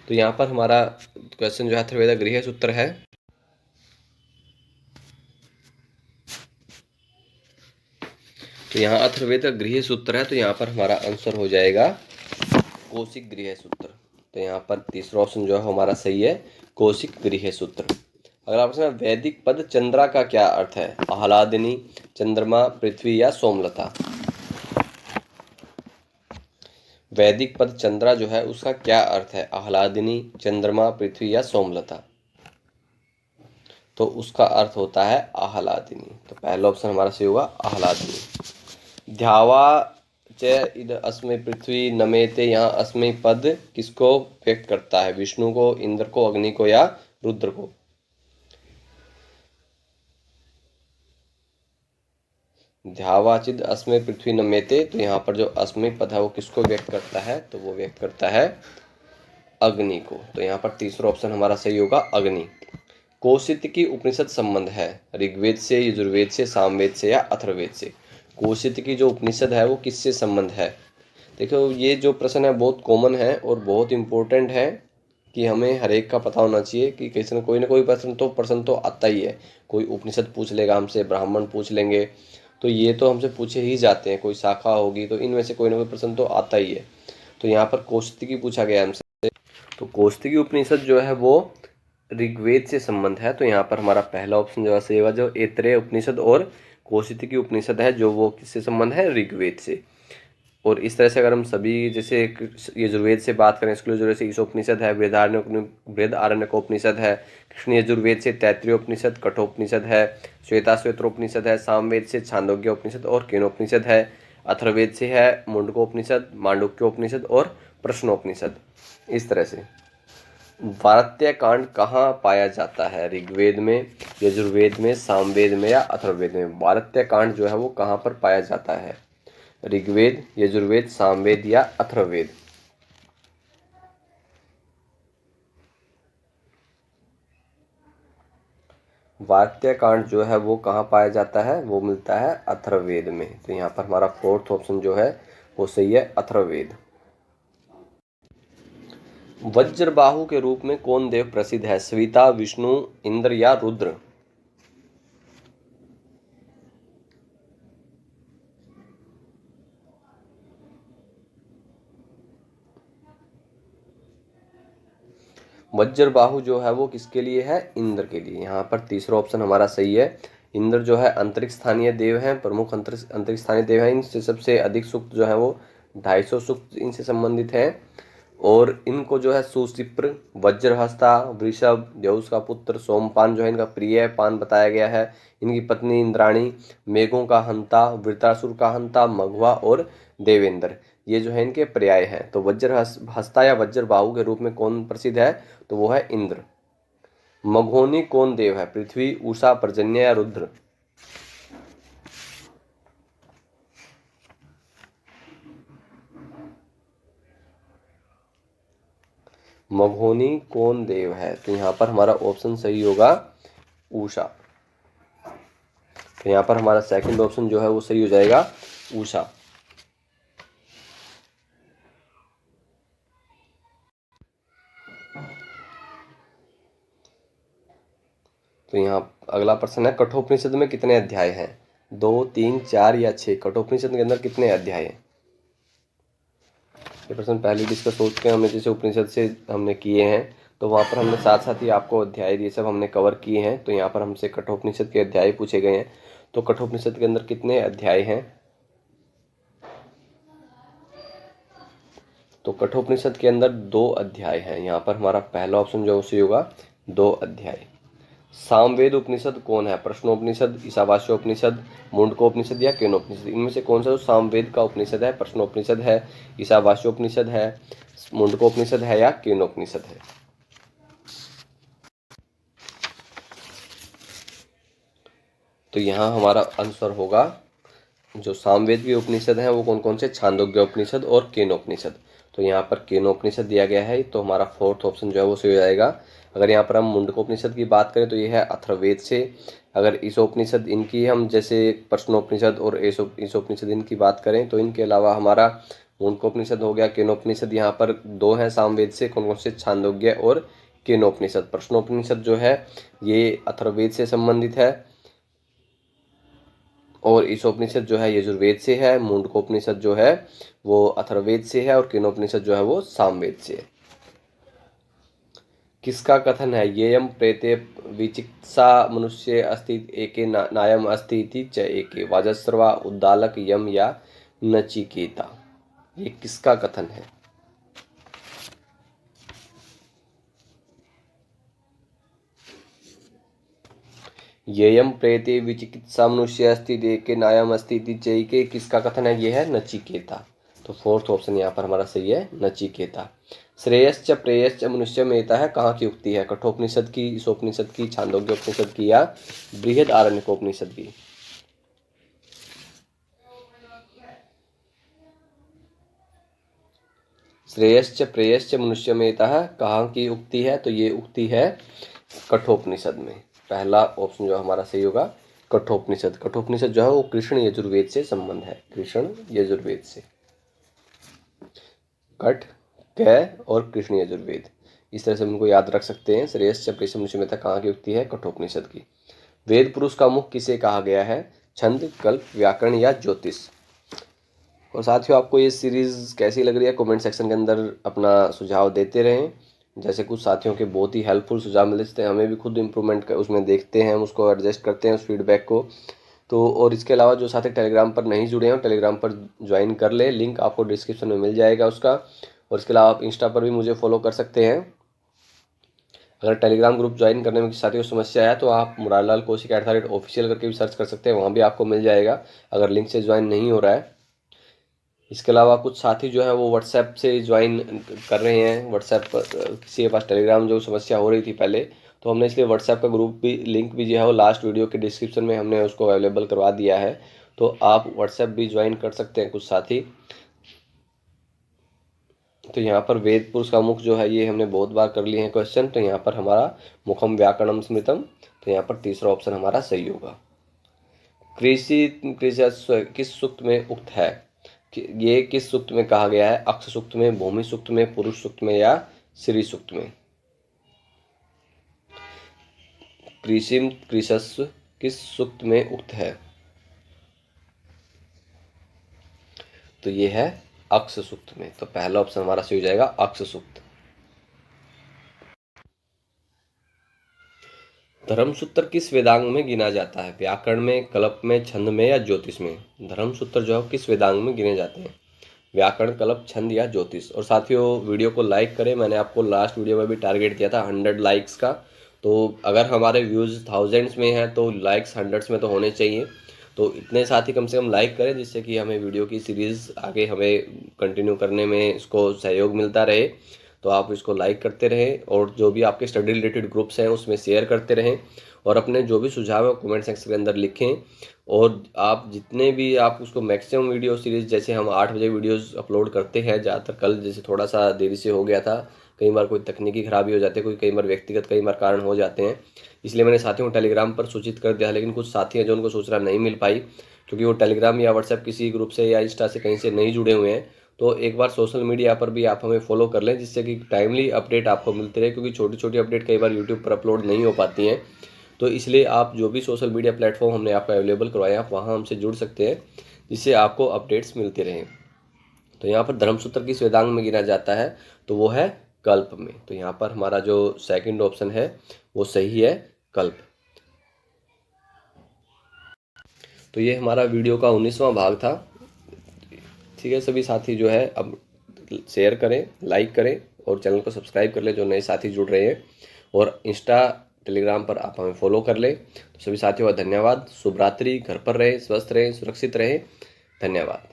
तो यहाँ पर हमारा क्वेश्चन जो है अथर्ववेद गृह सूत्र है। तो यहाँ अथर्ववेद का गृह सूत्र है, तो यहाँ पर हमारा आंसर हो जाएगा कौशिक गृह सूत्र। तो यहाँ पर तीसरा ऑप्शन जो है हमारा सही है, कौशिक गृह सूत्र। अगला प्रश्न है, वैदिक पद चंद्रा का क्या अर्थ है? आह्लादिनी, चंद्रमा, पृथ्वी या सोमलता? वैदिक पद चंद्रा जो है उसका क्या अर्थ है? आह्लादिनी, चंद्रमा, पृथ्वी या सोमलता? तो उसका अर्थ होता है आह्लादिनी। तो पहला ऑप्शन हमारा सही होगा आह्लादिनी। ध्यावा च इद अस्मै पृथ्वी नमेते, यहाँ अस्मै पद किसको व्यक्त करता है? विष्णु को, इंद्र को, अग्नि को या रुद्र को? ध्यावाचिद अस्मै पृथ्वी नमेते, तो यहाँ पर जो अस्मै पद है वो किसको व्यक्त करता है? तो वो व्यक्त करता है अग्नि को। तो यहाँ पर तीसरा ऑप्शन हमारा सही होगा अग्नि। कौशितकी उपनिषद संबंध है ऋग्वेद से, यजुर्वेद से, सामवेद से या अथर्ववेद से? कौशितकी जो उपनिषद है वो किससे संबंध है? देखो ये जो प्रश्न है बहुत कॉमन है और बहुत इम्पोर्टेंट है कि हमें हर एक का पता होना चाहिए कि किसी न कोई प्रश्न तो आता ही है। कोई उपनिषद पूछ लेगा हमसे, ब्राह्मण पूछ लेंगे, तो ये तो हमसे पूछे ही जाते हैं। कोई शाखा होगी तो इनमें से कोई ना कोई प्रश्न तो आता ही है। तो यहाँ पर कौशितकी पूछा गया हमसे, तो कौशितकी उपनिषद जो है वो ऋग्वेद से संबंध है। तो यहाँ पर हमारा पहला ऑप्शन जो है सही होगा, जो ऐतरेय उपनिषद और कौशितकी उपनिषद है जो वो किससे संबंध है? ऋग्वेद से। और इस तरह से अगर हम सभी जैसे यजुर्वेद से बात करें, इसके लिए जैसे ईशोपनिषद है, बृहदारण्यकोपनिषद है, कृष्ण यजुर्वेद से तैत्तिरीयोपनिषद, कठोपनिषद है, श्वेताश्वेत्रोपनिषद है, सामवेद से छांदोग्योपनिषद और केनोपनिषद है, अथर्ववेद से है मुंडकोपनिषद, मांडुक्योपनिषद और प्रश्नोपनिषद। इस तरह से वार्त्य कांड कहाँ पाया जाता है? ऋग्वेद में, यजुर्वेद में, सामवेद में या अथर्ववेद में? वार्त्य कांड जो है वो कहाँ पर पाया जाता है? ऋग्वेद, यजुर्वेद, सामवेद या अथर्ववेद? वार्त्य कांड जो है वो कहाँ पाया जाता है? वो मिलता है अथर्ववेद में। तो यहाँ पर हमारा फोर्थ ऑप्शन जो है वो सही है, अथर्ववेद। वज्रबाहु के रूप में कौन देव प्रसिद्ध है? सविता, विष्णु, इंद्र या रुद्र? वज्रबाहु जो है वो किसके लिए है? इंद्र के लिए। यहाँ पर तीसरा ऑप्शन हमारा सही है। इंद्र जो है अंतरिक्ष स्थानीय देव हैं, प्रमुख अंतरिक्ष स्थानीय देव हैं। इनसे सबसे अधिक सूक्त जो है वो 250 सूक्त इनसे संबंधित हैं। और इनको जो है सुशिप्र, वज्रहस्ता, वृषभ, देवस का पुत्र, सोमपान जो है इनका प्रिय पान बताया गया है। इनकी पत्नी इंद्राणी, मेघों का हंता, वृत्रासुर का हंता, मघवा और देवेंद्र, ये जो है इनके पर्याय हैं। तो वज्र हस्ता या वज्रबाहु के रूप में कौन प्रसिद्ध है? तो वो है इंद्र। मघोनी कौन देव है? पृथ्वी, उषा, पर्जन्य या रुद्र? मघोनी कौन देव है? तो यहाँ पर हमारा ऑप्शन सही होगा उषा। तो यहाँ पर हमारा सेकंड ऑप्शन जो है वो सही हो जाएगा, उषा। तो यहाँ अगला प्रश्न है, कठोपनिषद में कितने अध्याय हैं? 2, 3, 4 या 6? कठोपनिषद के अंदर कितने अध्याय हैं? ये प्रश्न पहले डिस्कस हो चुके हैं हमने, जैसे उपनिषद से हमने किए हैं, तो वहाँ पर हमने साथ साथ ही आपको अध्याय ये सब हमने कवर किए हैं। तो यहाँ पर हमसे कठोपनिषद के अध्याय पूछे गए हैं। तो कठोपनिषद के अंदर कितने अध्याय हैं? तो कठोपनिषद के अंदर 2 अध्याय हैं। यहाँ पर हमारा पहला ऑप्शन जो उसी होगा, 2 अध्याय। सामवेद उपनिषद कौन है? प्रश्नोपनिषद, ईशावास्योपनिषद, मुंडकोपनिषद या केनोपनिषद? इनमें से कौन सा जो सामवेद का उपनिषद है? प्रश्नोपनिषद है, ईशावास्योपनिषद है, मुंडकोपनिषद है या केनोपनिषद है? तो यहाँ हमारा आंसर होगा, जो सामवेद के उपनिषद हैं वो कौन कौन से? छांदोग्य उपनिषद और केनोपनिषद। तो यहाँ पर केनोपनिषद दिया गया है, तो हमारा फोर्थ ऑप्शन जो है वो सही हो जाएगा। अगर यहाँ पर हम मुंडकोपनिषद की बात करें तो ये है अथर्ववेद से। अगर ईशोपनिषद इनकी हम जैसे प्रश्नोपनिषद और ईशोपनिषद इनकी बात करें तो इनके अलावा हमारा मुंडकोपनिषद हो गया। केनोपनिषद यहाँ पर 2 हैं सामवेद से, कौन कौन से? छांदोग्य और केनोपनिषद। प्रश्नोपनिषद जो है ये अथर्ववेद से संबंधित है और ईशोपनिषद जो है यजुर्वेद से है, मुंडकोपनिषद जो है वो अथर्ववेद से है और केनोपनिषद जो है वो सामवेद से है। किसका कथन है? येयम प्रेते विचिकित्सा मनुष्य अस्ति एके नायम अस्ति इति च एके? वाजस्रवा, उद्दालक, यम या नचिकेता? ये किसका कथन है? येयम प्रेते विचिकित्सा मनुष्य अस्ति एके नायम अस्ति इति च एके, किसका कथन है? ये है नचिकेता। तो फोर्थ ऑप्शन यहाँ पर हमारा सही है, नचिकेता। श्रेयश्च प्रेयश्च मनुष्यमेता है कहाँ की उक्ति है? कठोपनिषद की, ईशोपनिषद की, छांदोग्योपनिषद की या बृहदारण्यकोपनिषद की? श्रेयश्च प्रेयश्च मनुष्यमेता है कहाँ की उक्ति है? तो ये उक्ति है कठोपनिषद में। पहला ऑप्शन जो हमारा सही होगा, कठोपनिषद। कठोपनिषद जो है वो कृष्ण यजुर्वेद से संबंध है, कृष्ण यजुर्वेद से। कठ, क और कृष्ण यजुर्वेद, इस तरह से हम उनको याद रख सकते हैं। श्रेयश्च प्रेयश्च मनुष्यमेता कहाँ की उक्ति है? कठोपनिषद की। वेद पुरुष का मुख किसे कहा गया है? छंद, कल्प, व्याकरण या ज्योतिष? और साथियों, आपको ये सीरीज़ कैसी लग रही है कमेंट सेक्शन के अंदर अपना सुझाव देते रहें। जैसे कुछ साथियों के बहुत ही हेल्पफुल सुझाव मिलते हैं, हमें भी खुद इम्प्रूवमेंट उसमें देखते हैं, हम उसको एडजस्ट करते हैं उस फीडबैक को। तो और इसके अलावा जो साथी टेलीग्राम पर नहीं जुड़े हैं टेलीग्राम पर ज्वाइन कर ले, लिंक आपको डिस्क्रिप्शन में मिल जाएगा उसका। और इसके अलावा आप इंस्टा पर भी मुझे फॉलो कर सकते हैं। अगर टेलीग्राम ग्रुप ज्वाइन करने में साथियों समस्या है तो आप मुरारलाल कौशिक @official करके भी सर्च कर सकते हैं, वहाँ भी आपको मिल जाएगा अगर लिंक से ज्वाइन नहीं हो रहा है। इसके अलावा कुछ साथी जो है वो व्हाट्सएप से ज्वाइन कर रहे हैं, व्हाट्सएप पर किसी के पास टेलीग्राम जो समस्या हो रही थी पहले, तो हमने इसलिए व्हाट्सएप का ग्रुप भी लिंक भी जो है वो लास्ट वीडियो के डिस्क्रिप्शन में हमने उसको अवेलेबल करवा दिया है, तो आप व्हाट्सएप भी ज्वाइन कर सकते हैं कुछ साथी। तो यहाँ पर वेद पुरुष का मुख जो है ये हमने बहुत बार कर लिए हैं क्वेश्चन, तो यहाँ पर हमारा मुखम व्याकरणम स्मृतम, तो यहाँ पर तीसरा ऑप्शन हमारा सही होगा। कृषि कृषि किस सूक्त में उक्त है, ये किस सूक्त में कहा गया है, अक्ष सूक्त में, भूमि सूक्त में, पुरुष सूक्त में या श्री सूक्त में। कृषिम कृषस्व किस सूक्त में उक्त है, तो ये है अक्ष सूक्त में, तो पहला ऑप्शन हमारा सही हो जाएगा अक्ष सूक्त। धर्मसूत्र किस वेदांग में गिना जाता है, व्याकरण में, कल्प में, छंद में या ज्योतिष में। धर्मसूत्र जो है किस वेदांग में गिने जाते हैं, व्याकरण, कल्प, छंद या ज्योतिष। और साथियों वीडियो को लाइक करें, मैंने आपको लास्ट वीडियो में भी टारगेट दिया था 100 लाइक्स का, तो अगर हमारे व्यूज़ थाउजेंड्स में हैं तो लाइक्स हंड्रेड्स में तो होने चाहिए, तो इतने साथी कम से कम लाइक करें जिससे कि हमें वीडियो की सीरीज़ आगे हमें कंटिन्यू करने में इसको सहयोग मिलता रहे। तो आप इसको लाइक करते रहें और जो भी आपके स्टडी रिलेटेड ग्रुप्स हैं उसमें शेयर करते रहें और अपने जो भी सुझाव है कमेंट सेक्शन के अंदर लिखें। और आप जितने भी आप उसको मैक्सिमम वीडियो सीरीज़, जैसे हम 8 बजे वीडियोस अपलोड करते हैं ज़्यादातर, कल जैसे थोड़ा सा देरी से हो गया था, कई बार कोई तकनीकी खराबी हो जाती है, कोई कई बार व्यक्तिगत कई बार कारण हो जाते हैं, इसलिए मैंने साथियों को टेलीग्राम पर सूचित कर दिया। लेकिन कुछ साथी हैं जो उनको सूचना नहीं मिल पाई क्योंकि वो टेलीग्राम या व्हाट्सएप किसी ग्रुप से या इंस्टा से कहीं से नहीं जुड़े हुए हैं। तो एक बार सोशल मीडिया पर भी आप हमें फॉलो कर लें जिससे कि टाइमली अपडेट आपको मिलती रहे, क्योंकि छोटी छोटी अपडेट कई बार यूट्यूब पर अपलोड नहीं हो पाती हैं। तो इसलिए आप जो भी सोशल मीडिया प्लेटफॉर्म हमने आपको अवेलेबल करवाए आप वहाँ हमसे जुड़ सकते हैं जिससे आपको अपडेट्स मिलते रहें। तो यहाँ पर धर्मसूत्र किस वेदांग में गिना जाता है, तो वो है कल्प में। तो यहाँ पर हमारा जो सेकंड ऑप्शन है वो सही है, कल्प। तो ये हमारा वीडियो का 19वां भाग था। ठीक है, सभी साथी जो है अब शेयर करें, लाइक करें और चैनल को सब्सक्राइब कर लें जो नए साथी जुड़ रहे हैं, और इंस्टा टेलीग्राम पर आप हमें फॉलो कर लें। तो सभी साथियों का धन्यवाद। शुभ रात्रि, घर पर रहें, स्वस्थ रहें, सुरक्षित रहें। धन्यवाद।